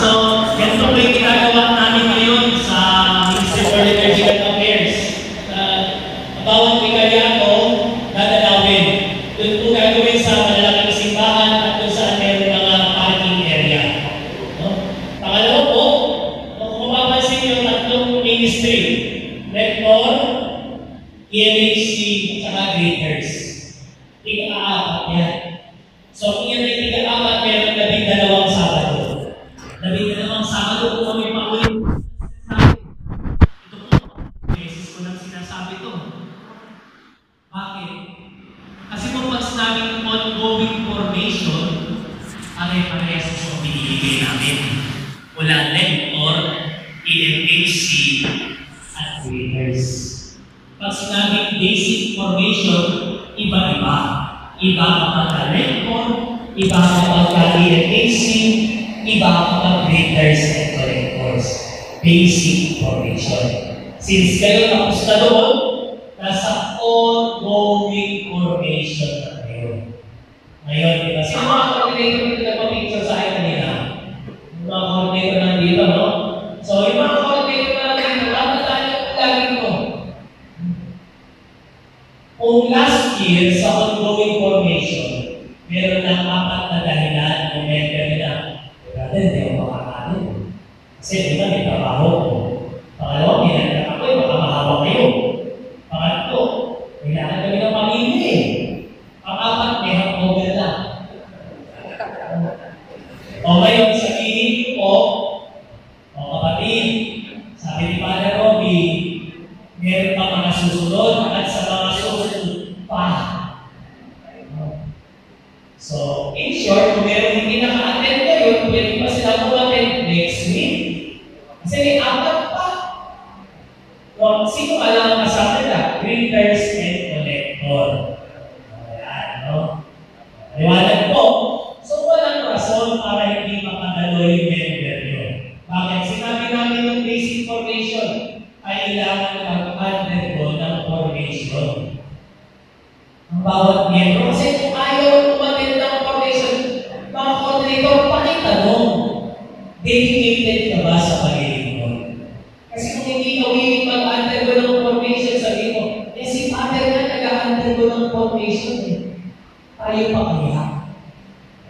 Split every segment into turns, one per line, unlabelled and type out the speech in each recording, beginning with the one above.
So, ganito po yung ginagawa namin ngayon sa Ministry for Liturgical Affairs. Bawat wikaryato, dadalawin. Doon po gagawin sa malalaking simbahan at doon saan meron mga parking area. Pangalawa po, kung mapapansin yung tatlong ministry, Rector, EMHC, at saka Greaters. Tiga-apat yan. So, kung yan ay tiga-apat, meron na din 2 Sabado. Labing-dalawang Sabado po kami paulit. Ito po, beses ko lang sinasabi ito. Bakit? Kasi kung pag sinabing ongoing formation, pare-parehas sa binibigay namin. Mula Rector, EMHC, at Greaters. Pag sinabing basic formation, iba-iba. Iba kapag Rector, iba kapag EMHC, iba kapag Greaters and Collectors. Basic formation. Since kayo tapos na doon, nasa ongoing formation na kayo. Ngayon, diba? Sino mga coordinator dito nagpa-picture sa akin kanina? Yung mga coordinator na dito, no? So, yung mga coordinator na dito, dapat tayo lagi ito. Kung last year, sa ongoing formation, meron ng 4 na dahilan ng member nila. Hindi ako makakanin. Kasi di ba may trabaho ko. Pangalawa, may nagkakak ko, baka mahawa kayo. Pangatlo, kailangan kami ng pamilya eh. Pang-apat, may hangover na. O ngayon, sabihin ko, o kapatid, sabi ni Father Robby, meron pa mga susunod at sa mga susunod pa. So, in short, kung meron hindi naka-attend kayo, pwede pa sila po-attend next week. Kasi may 4 pa. So, sino alam ang kasama nila? Greeters and Collector. Ayan, no? Liwanag po. So, walang rason para hindi makadalo yung member nyo. Bakit? Sinabi namin yung basic formation ay kailangan mag-undergo ng formation. Ang bawat miyembro. Kasi kung ayaw umatin ng formation, mga coordinator, pakitanong, dedicated ka ba sa Panginoon? Kasi kung hindi ka willing mag-undergo ng formation, sabi mo, eh si Father nga nag-undergo ng formation eh. Tayo pa kaya.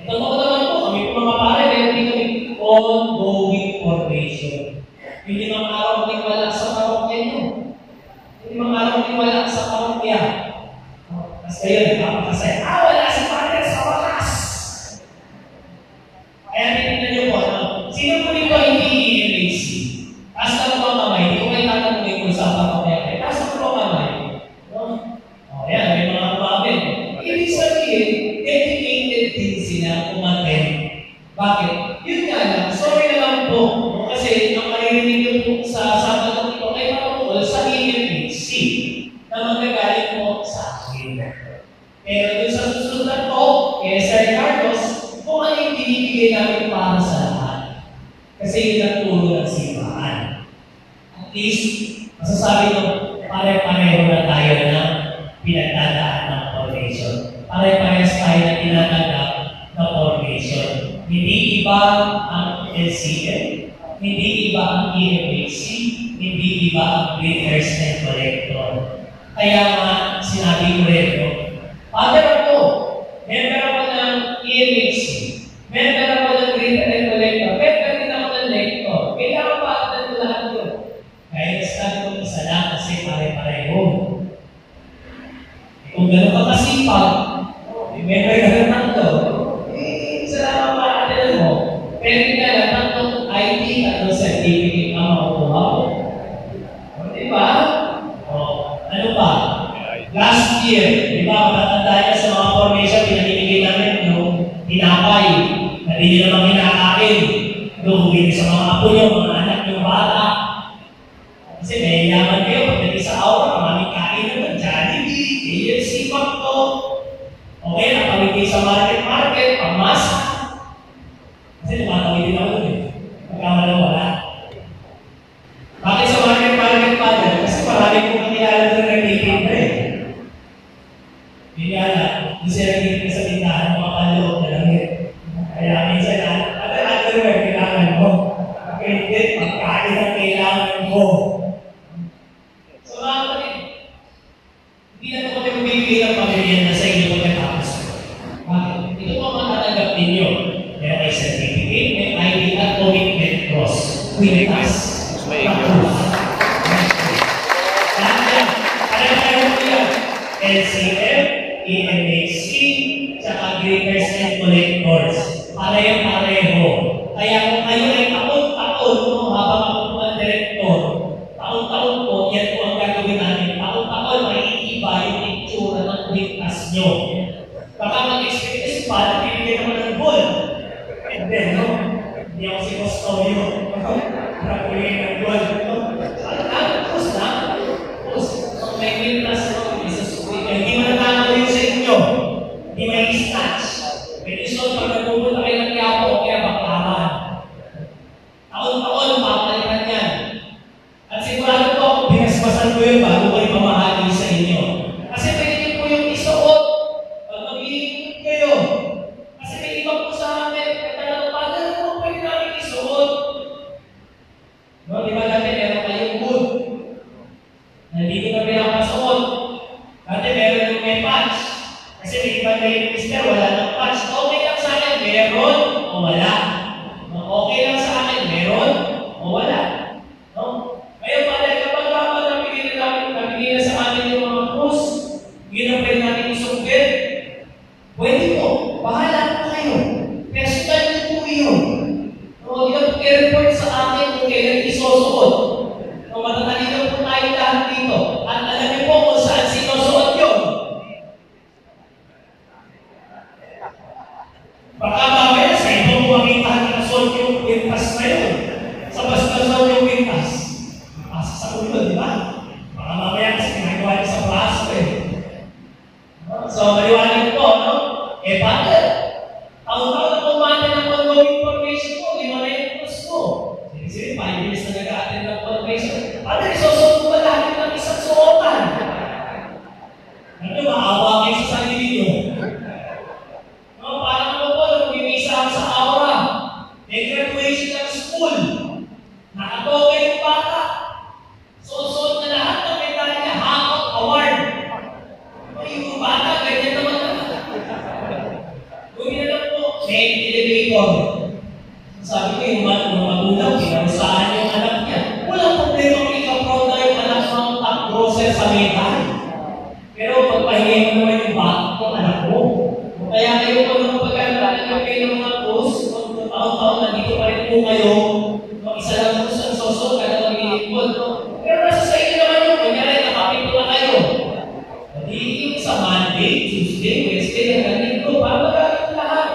Ito po naman po, kami po mga pare, meron din kami ongoing formation. Yung 5 araw din wala sa parokya nyo. Yung 5 araw din wala sa parokya. Tapos kayo, nagpapakasaya, wala si Father sa wakas! Kaya titignan niyo po, sino po dito hindi EMHC? Taas na po ang kamay, hindi ko kayo tatanungin kung saan pa kayo. Taas na po ang kamay. O yan, may mga kumabin. Ibig sabihin, dedicated din sila umaten. Bakit? Yun nga lang, sorry naman po, kasi yung maririnig niyo po sa Sabado ito ay patungkol sa EMHC na magagalit mo sa akin. Pero yung sa susunod po, kay Sir Carlos, kung ano yung binibigay namin para sa lahat. Kasi yun ang tulo ng simbahan. At least, masasabi ko, pare-pareho na tayo na pinagdadaan ng formation. Pare-parehas tayo na tinatanggap na formation. Hindi iba ang LCM, hindi iba ang EMAC, hindi iba ang Greeters and Collector. Kaya nga, sinabi ko rin, Father ako, member ako ng EMAC, member ako ng Greeter and Collector, member din ako ng Lector. Kailangan pa atan ko lahat yun. Kaya nasabi ko isa lang kasi pare-pareho. Kung gano'n ka kasipag, member ka ng tatlo, salamat pa atan mo. Pero ka lang, tatlong ID, tatlong certificate ang makukuha ko. Diba? Ano pa? Last year, di ba, matatanda niya sa mga formation, pinanibigay namin yung tinapay, na hindi nyo naman kinakain. Luhugin sa mga apo nyo, mga anak nyo, bata. Kasi may yaman kayo, pagdating sa aura, maraming kain naman, Jollibee, KFC, Pacto. Okay, napamigay sa market, pamasa. Kasi tumatawid din ako dun eh. Pagkawala-wala. Bakit sa market, Father? Kasi marami kong kakilala doon na nagtitinda eh. Hindi alam, hindi siya nagtitinda sa tindahan, mga kaloob na lang eh. Kaya minsan na, underwear, kailangan mo. Kapit, pagkain ang kailangan mo. So mga kapatid, hindi na ito kami bibigay ng pamilya na sa inyo pagkatapos. Bakit? Ito po ang matatanggap ninyo. Meron kayo certificate, may ID at commitment cross. With us. LCM, EMAC, saka Greeters and Collectors. Pareho. Kaya kung kayo ay taon-taon habang ako po ang direktor, taon-taon po, yan po ang gagawin namin. Taon-taon, maiiba yung itsura ng ligtas nyo. Baka mag-expect pa, nabibigyan naman ng gold. And then, no? Hindi ako si Custodio. Nakulihin ng gold. Tapos na. May ligtas no? Hindi mo natatayo sa inyo. Hindi may snatch. Pwede so, pag nagpupunta kayo ng Quiapo o kaya Baklaran. Taon-taon, papalitan yan. At sigurado po ako, pinaspasan ko yun bago ko ipamahagi sa inyo. Kasi pwede nyo po yung isuot pag mag-iikot kayo. Kasi may iba po sa amin, katalang Father po, pwede namin isuot. No, di ba dati meron kayong mood? Nandito na pinapasuot. Dati meron yung may patch. Kasi may iba na yung mister, wala ng patch. Okay lang sa akin, meron o wala. Okay lang sa akin, meron o wala. No? Ngayon pala, kapag nabigay na sa amin yung mga cross, yun ang pwede natin isugit. Pwede po, bahala po kayo. Personal nyo po yun. No, yun, i-report sa akin kung kailan isusuot. No, matatalino po tayo lahat dito. At alam niyo po kung saan sinusuot yun. Baka mamaya sa ibang makita na suot yung pintas na yun. Sa basta suot yung pintas. Pasa sa ulo, di ba? Baka mamaya kasi ginagawa niya sa braso eh. So, maliwanag po, no? Father, taon-taon na kumata ng ongoing formation ko, di mo na yung cross ko. Sige, 5 years na nag-a-attend ng formation. Father, isusuot mo ba lahat ng isang suotan? Ano, maawa kayo sa sarili nyo. No, parang ako po, nag-umisa ako sa aura. May graduation ng school. Nakatoka yung bata. Susuot na lahat ng medalya, hakot, award. Yung bata, ganyan naman na. Gawin na lang po, may elevator. Sabi ko, yung magulang, kinarusaan yung anak niya. Walang problema kung ikaw na yung anak ng top grosser sa metal. Pero pagpahingin mo naman yung bata ng anak mo. Kaya kayo po naman pagkakalaan yung kayo ng mga post, kung taon-taon nandito pa rin po kayo, mag-isa lang po sa sosok, kada mag-iipod. Pero nasa sa inyo naman yung kunyari, nakapito na kayo. Hindi yung sa Monday, Tuesday, Wednesday, hanggang dito, para magaling lahat.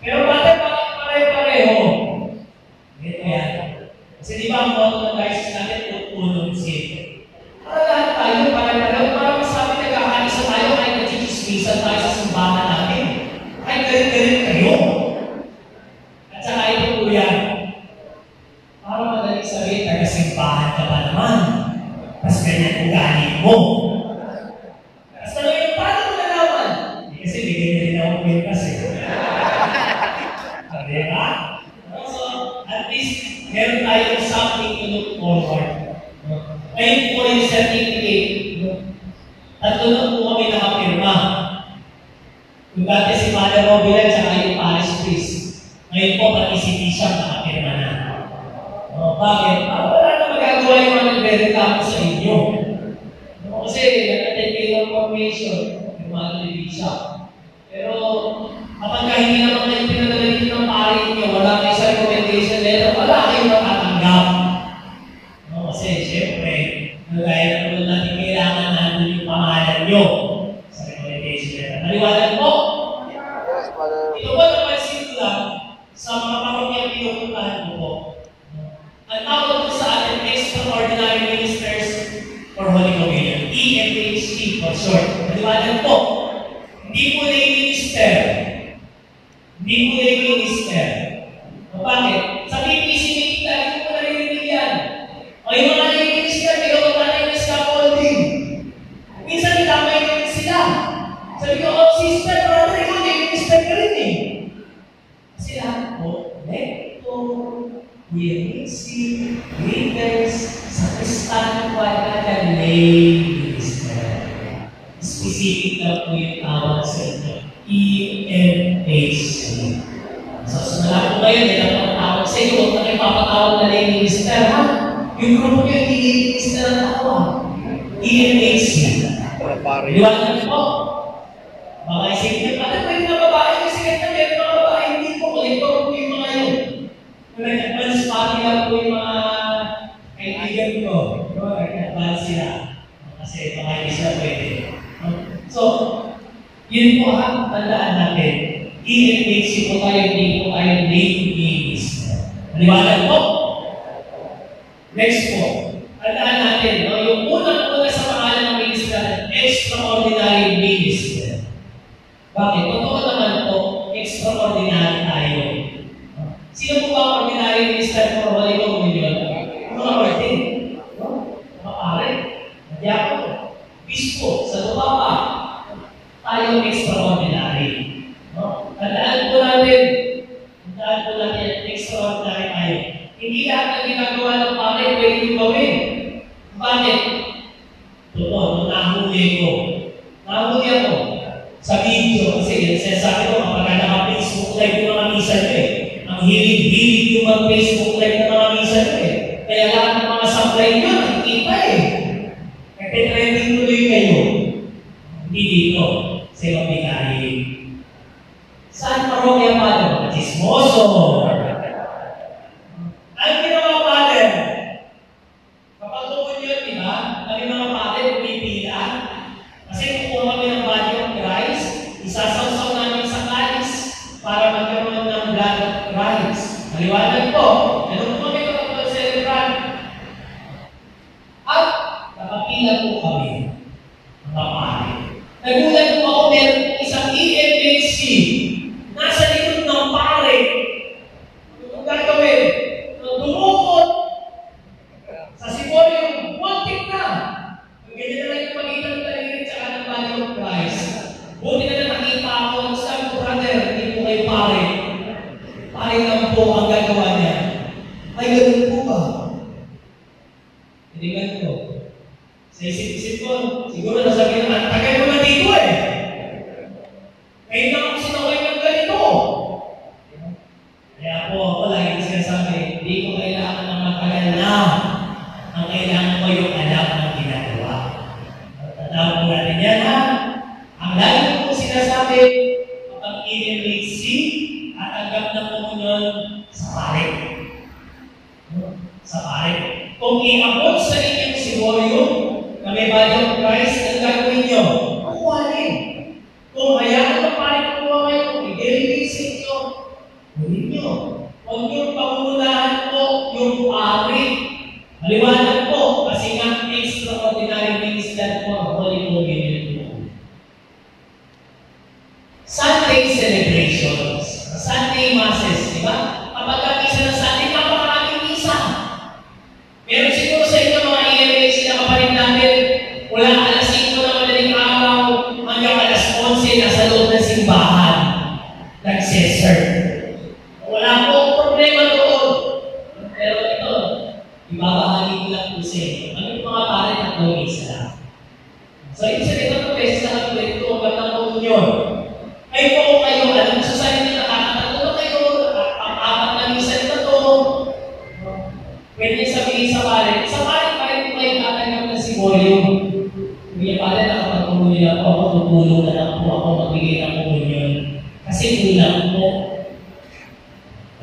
Pero bakit pare-pareho? Ito yan. Kasi di ba ang motto ng diocese natin, unong sip. Para lahat tayo, pare-pareho, para masabi nagkakaisa tayo, kahit nagchichismisan tayo sa simbahan natin. Kahit galit-galit kayo. At saka ito something to look forward. Ngayon po yung certificate. At doon po kami nakapirma. Yung dati si Father Robilan at yung Parish Priest. Ngayon po pati si Bishop nakapirma na. Bakit? Wala na magagawa yung mga nagre-reklamo sa inyo. Kasi nag-attend kayo ng formation, yung mga Bishop. Pero kapag hindi naman kayo pinadala dito ng pari niyo, wala kayo sa recommendation letter, wala kayong matatanggap. Kasi siyempre, nagaya na po natin kailangan natin yung pangalan nyo sa recommendation letter. Maliwanag po? Ito po napansin ko lang sa mga parokyang pinupuntahan ko po. Ang tawag po sa atin, Extraordinary Ministers for Holy Communion. EMHC for short. Maliwanag po. Hindi po na minister. Hindi po na minister. Bakit? Sa PPC meeting, lagi po narinig yan. O yung mga minister, pinagpapala yung scaffolding. Minsan nitamay namin sila. Sabi ko, oh sister, brother, ikaw minister ka rin eh. Kasi lahat po, lector, EMHC, leaders, sa Kristano, wala ka lay minister. Specific na po yung tawag sa inyo. EMHC. So, sunala po kayo, hindi na po tawag sa inyo. Huwag na kayo papatawag na lay minister, ha? Yung grupo nyo, hindi minister na tawag. EMHC. Liwanag po. Baka isipin nyo, ano pwede na babae? Kasi kahit na meron mga babae, hindi po. Kolektor po yung mga yun. Nag-advance party lang po yung mga kaibigan ko. Nag-advance sila. Kasi baka hindi sila pwede. So, yun po ha, tandaan natin. EMHC po tayo, hindi po tayo lay-minister. Maliwanag po? Next po, tandaan natin, no? Yung unang-una sa pangalan ng minister, extraordinary minister. Bakit? Totoo naman po, extraordinary tayo. Sino po ba ang ordinary minister for Holy Communion? Mga ordain. Mga pare. Nagyako. Bispo. Sa lupa pa. Tayo extraordinary. Tandaan po natin, extraordinary tayo. Hindi lahat na ginagawa ng pare pwede yung gawin. Bakit? Totoo, nahuli ko. Nahuli ako sa video. Kasi sinasabi ko, kapag naka-Facebook live yung mga misa nyo eh. Ang hilig-hilig yung mag-Facebook live ng mga misa nyo eh. Kaya lahat ng mga supply nyo, nakikita eh. Nagpe-trending tuloy kayo. Hindi dito, sa ibang bigay. Saan parokya pa ito? Chismoso. Ang ginawa Father, kapag tungkol yun, di ba? Kami mga Father, pumipila. Kasi kukuha kami ng body of Christ, isasawsaw namin sa kalis para magkaroon ng blood of Christ. Maliwanag po. Ano po kami kapag celebrant? At nakapila po kami. Mga pare. Nagulat po ako, meron isang EMHC nasa likod ng pare. Ang gagawin? Dumukot sa Siborium, muntik na. Ang ganyan na lang yung pagitan ng talirin tsaka ng body of Christ. Buti na nakita ako, sabi ko, brother, hindi po kayo pare. Pare lang po ang gagawa niya. Ay, ganun po ba? Hindi ganun po. Sa isip-isip ko, siguro nasabi naman, tagay mo na dito eh. Ngayon lang ako sinaway ng ganito. Kaya po ako lagi sinasabi, hindi ko kailangan ng matagal na. Ang kailangan ko yung alam ng ginagawa. Tatawag po natin yan ha. Ang lagi ko sinasabi, kapag EMHC, at agap na po nun sa pare. Sa pare. Kung iabot sa inyong Siborium, na may body of Christ, ang gagawin nyo, kukuhanin. Kung hayaan ng pare kukuha kayo, i-delegate sa inyo, gawin nyo. Huwag nyo pangunahan po yung pare. Maliwanag po, kasi nga extraordinary minister po, Holy Communion. Sunday celebrations, Sunday masses, di ba? Kapag ka-misa ng Sunday, napakaraming misa. Meron siguro sa inyo mga EMHC na kapalit natin, mula alas 5 na madaling araw hanggang alas 11 na sa loob ng simbahan. Nagsiserve. Wala po problema doon. Pero ito,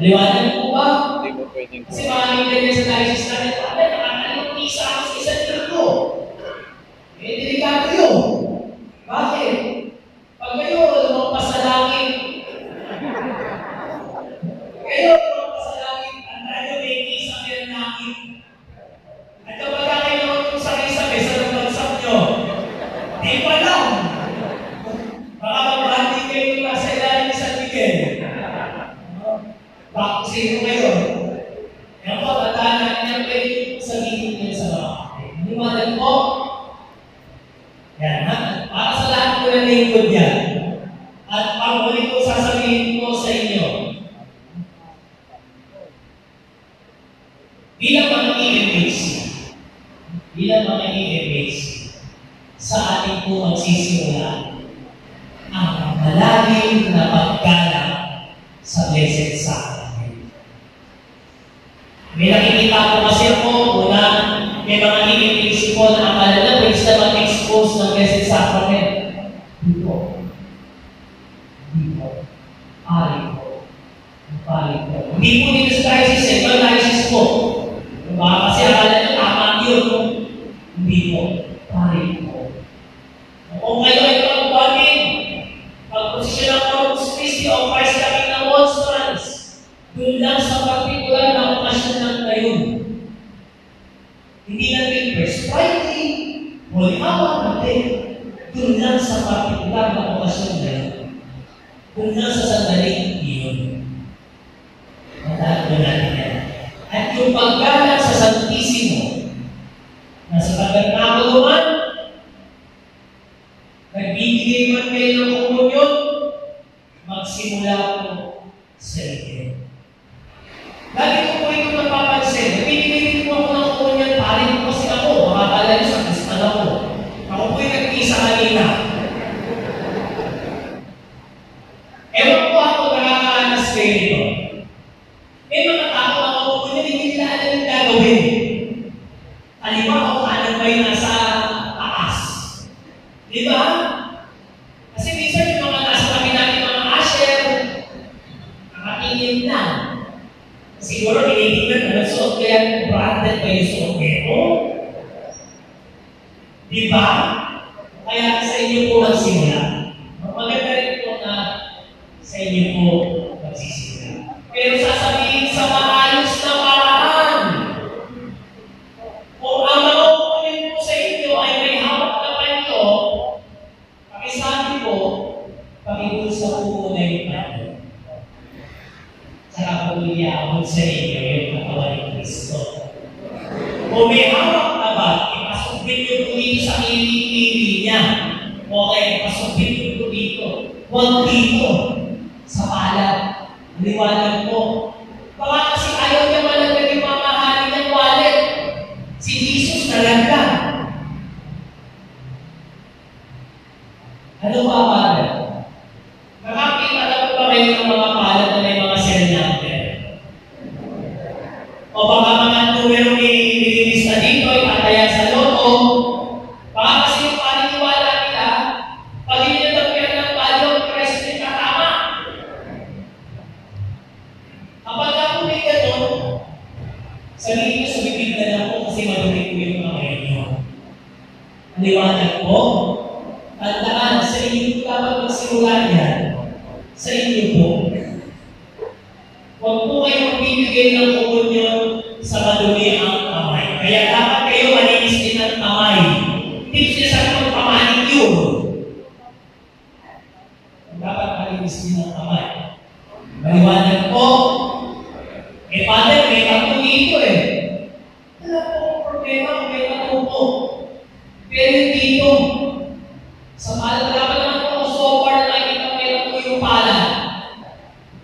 Maliwanag po ba?
Hindi po pwedeng
Kasi maraming ganyan sa diocese natin, nakakalimang isa ako sa isang ko. Delikado yun. Bakit? Pag kayo lumampas sa langit, ang tayo may isa ng langit. At kapag kayo naman kung sabi-sabi sa nagbagsak nyo, di pa lang. Baka magbandi kayo nasa ilalim ni San Miguel. Bakit sino ngayon? Yan po, tandaan natin yan pwede sabihin niyo sa mga kapatid. Liwanag po. Yan, ha? Para sa lahat ko na lingkod yan. At ang huli ko sasabihin ko sa inyo, bilang mga EMH, sa ating po magsisimula ang malalim na paggalang sa Blessed Sacrament. May nakikita ko kasi ako, una, may mga EMH po na akala na pwede sila mag-expose ng Blessed Sacrament. Hindi po. Pari po. Hindi po dito sa diocese, ibang diocese po. Baka kasi akala nyo, tama yun. Hindi po. Pari po. Kung kayo ay pag-bonding, pag-posisyon ng Corpus Christi o Christ coming na monstrance, doon lang sa particular na okasyon ng ngayon. Hindi natin First Friday, Holy Hour natin. Doon lang sa particular na okasyon na yun. Doon lang sa sandaling iyon. Matalo natin yan. At yung paggalang sa Santisimo, na sa tabernakulo man, nagbibigay man kayo ng komunyon, magsimula po sa inyo. Lagi ko po ito napapansin, nagbibigay din po ako ng komunyon, parin po kasi ako, makakala niyo sa Kristal ako. Ako po yung nag-iisa kanina. Ewan po ako nakakaanas kayo nito. May mga tao na ako po niya, hindi nila alam yung gagawin. Halimbawa, kung alam ba yung nasa taas. Di ba? Kasi minsan yung mga nasa kami natin mga asher, nakatingin lang. Siguro tinitingnan na nagsuot kaya branded pa yung suot nito. Di ba? Kaya sa inyo po magsimula. Maganda rin po na sa inyo po magsisimula. Pero sasabihin sa maayos na paraan. Kung ang mga upunin po sa inyo ay may hawak na panyo, pakisabi po, pakibulsa po muna yung panyo. Saka po iyaabot sa inyo yung katawan ni Kristo. Kung may hawak na ba, ipasubin nyo po dito sa ili niya. Okay, ipasubin nyo po dito. Huwag dito. Sa palad. Liwanag po. Baka kasi ayaw niya malagay yung mamahalin ng wallet. Si Jesus talaga. Ano ba, Father? Nakakita na po ba kayo ng mga palad na may mga cell number? O baka mga numero nililista dito, itataya sa loto. Baka kasi yung paniniwala nila, pag hindi nyo nagpira ng value of Christ, hindi katama. Kapag ako may gano'n, sabihin nyo sa bibig na lang po kasi madumi ko yung mga inyo. Ang liwanag po, tandaan, sa inyo po dapat magsimula yan. Sa inyo po. Huwag po kayo magbibigay ng komunyon sa madumi ang kamay. Kaya dapat kayo malinis din ang kamay. Hindi siya sa mga pamanin yun. Dapat malinis din ang kamay. Maliwanag po. Father, may tato dito eh. Wala po akong problema kung may tato po. Pero yung dito, sa palad, wala pa naman po so far na nakikita may tato yung palad.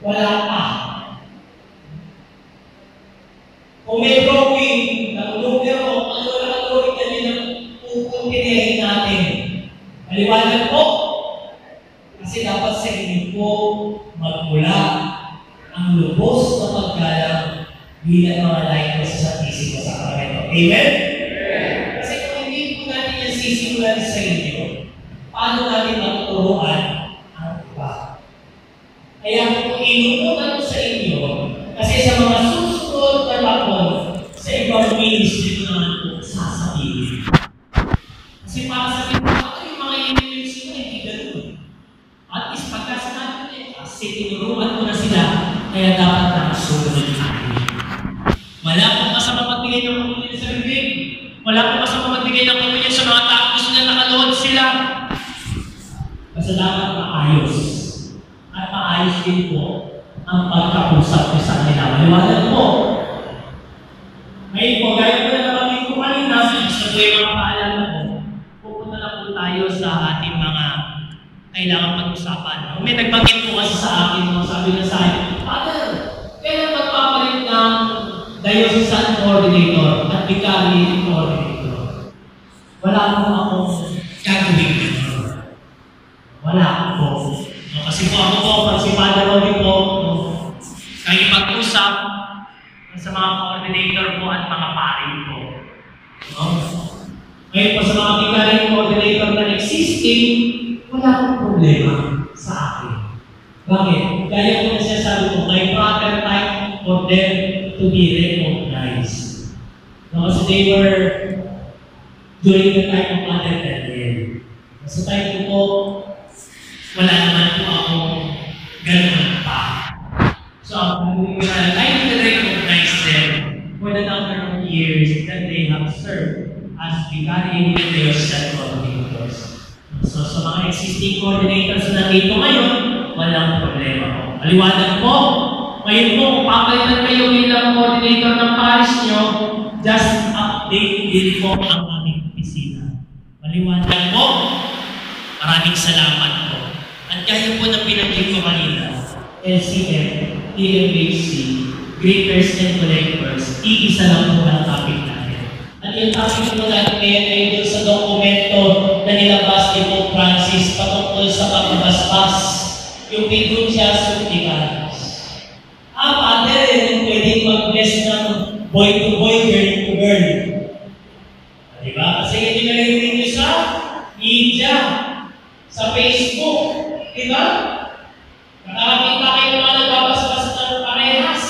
Wala pa. Kung may drawing, numero, ano na ang drawing na din ang kukuntinihin natin. Maliwanag po. Kasi dapat sa inyo po magmula ang lubos na paggalang bilang mga lain ko sa Santisimo Sacramento. Amen? Kasi kung hindi po natin yung sisimulan sa inyo, paano natin matuturuan ang iba? Kaya kung inuunan ko sa inyo, kaya dapat nakasunod natin. Wala pong masama magbigay ng komunyon sa bibig. Wala pong masama magbigay ng komunyon sa mga tao gusto na nakalood sila. Basta dapat maayos. At maayos din po ang pagkakusap ko sa kanila. Maliwanag po. Ngayon po, gaya po na nabanggit ko kanina, sa po yung mga paalala ko, pupunta na po tayo sa ating mga kailangan pag-usapan. May nagbanggit po kasi sa akin, sabi na sa akin, Father, kailan magpapalit ng diocesan coordinator at vicariate coordinator? Wala po akong gagawin dito. Wala po. No, kasi po ako po, pag si Father Robby po, kayo pag-usap sa mga coordinator po at mga pari po. No? Ngayon po sa mga vicariate coordinator na existing, wala akong problema sa akin. Bakit? Kaya ko na siya sabi ko, may proper time for them to be recognized. No, kasi they were during the time of Father Daniel. Sa time ko po, wala naman po akong gano'n pa. So, I will recognize them for the number of years that they have served as vicariate diocesan coordinators. So, sa mga existing coordinators na nandito ngayon, walang problema po. Maliwanag po. Ngayon po, kung papalitan kayo bilang coordinator ng parish nyo, just update din po ang aming opisina. Maliwanag po. Maraming salamat po. At kaya po na pinagin ko kanina, LCM, TMHC, Greeters and Collectors, iisa lang po ang topic natin. At yung topic po natin ngayon ay doon sa dokumento na nilabas ni Pope Francis patungkol sa pagbabasbas, yung Fiducia Supplicans. Father, yung pwedeng mag-bless ng boy to boy, girl to girl. Diba? Kasi hindi na rin nyo sa media, sa Facebook. Diba? Nakakita kayo mga nagbabasbas ng parehas.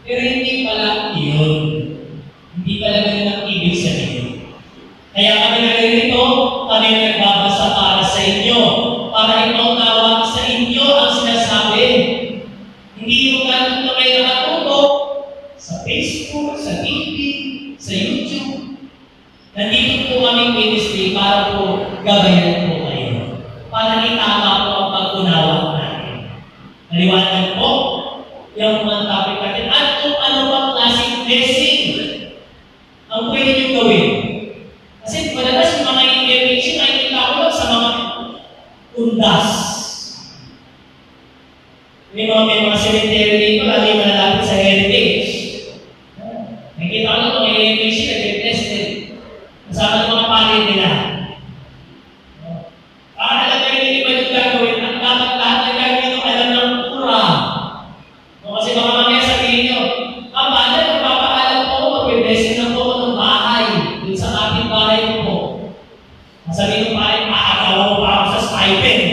Pero hindi pala yun. Hindi pala ganun ang ibig sabihin. Kaya kami narito, kami nagbabasa para sa inyo. Para ipaunawa sa inyo ang sinasabi. Hindi yung ganun na kayo nakatulog sa Facebook, sa TV, sa YouTube. Nandito po kami ministry para po gabayan po kayo. Para itama po ang pag-unawa natin. Maliwanag po yung mga topic natin. At kung ano bang klaseng blessing ang pwede nyo gawin. Kasi madalas yung mga intervention ay nakikita sa mga undas. May mga cemetery dito, lalo yung malalapit sa heritage. Nakikita ko ng mga heritage na nag-tested. Kasama ng mga pari nila. Alam kayo yung iba yung gagawin at dapat lahat ng gagawin yung alam ng pura. Kasi baka mamaya sabihin nyo, Father, magpapaalam po ako, mag-blessing na po ako ng bahay. Dun sa ating bahay ko po. Sabihin ko pa rin, aagawa ko pa ako sa stipend.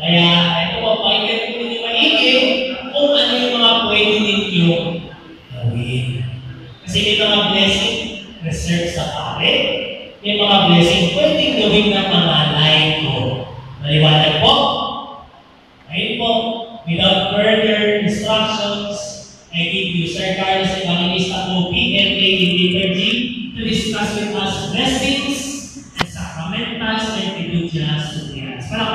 Kaya, ito po, pakinggan ko ninyo maigi kung ano yung mga pwede ninyo gawin. Kasi may mga blessing reserved sa pare. May mga blessing pwedeng gawin ng mga laiko. Maliwanag po? Ngayon po, without further instructions, I give you Sir Carlos Evangelista OP, MA in Liturgy, to discuss with us blessings and sacramentals and fiducia supplicans. Para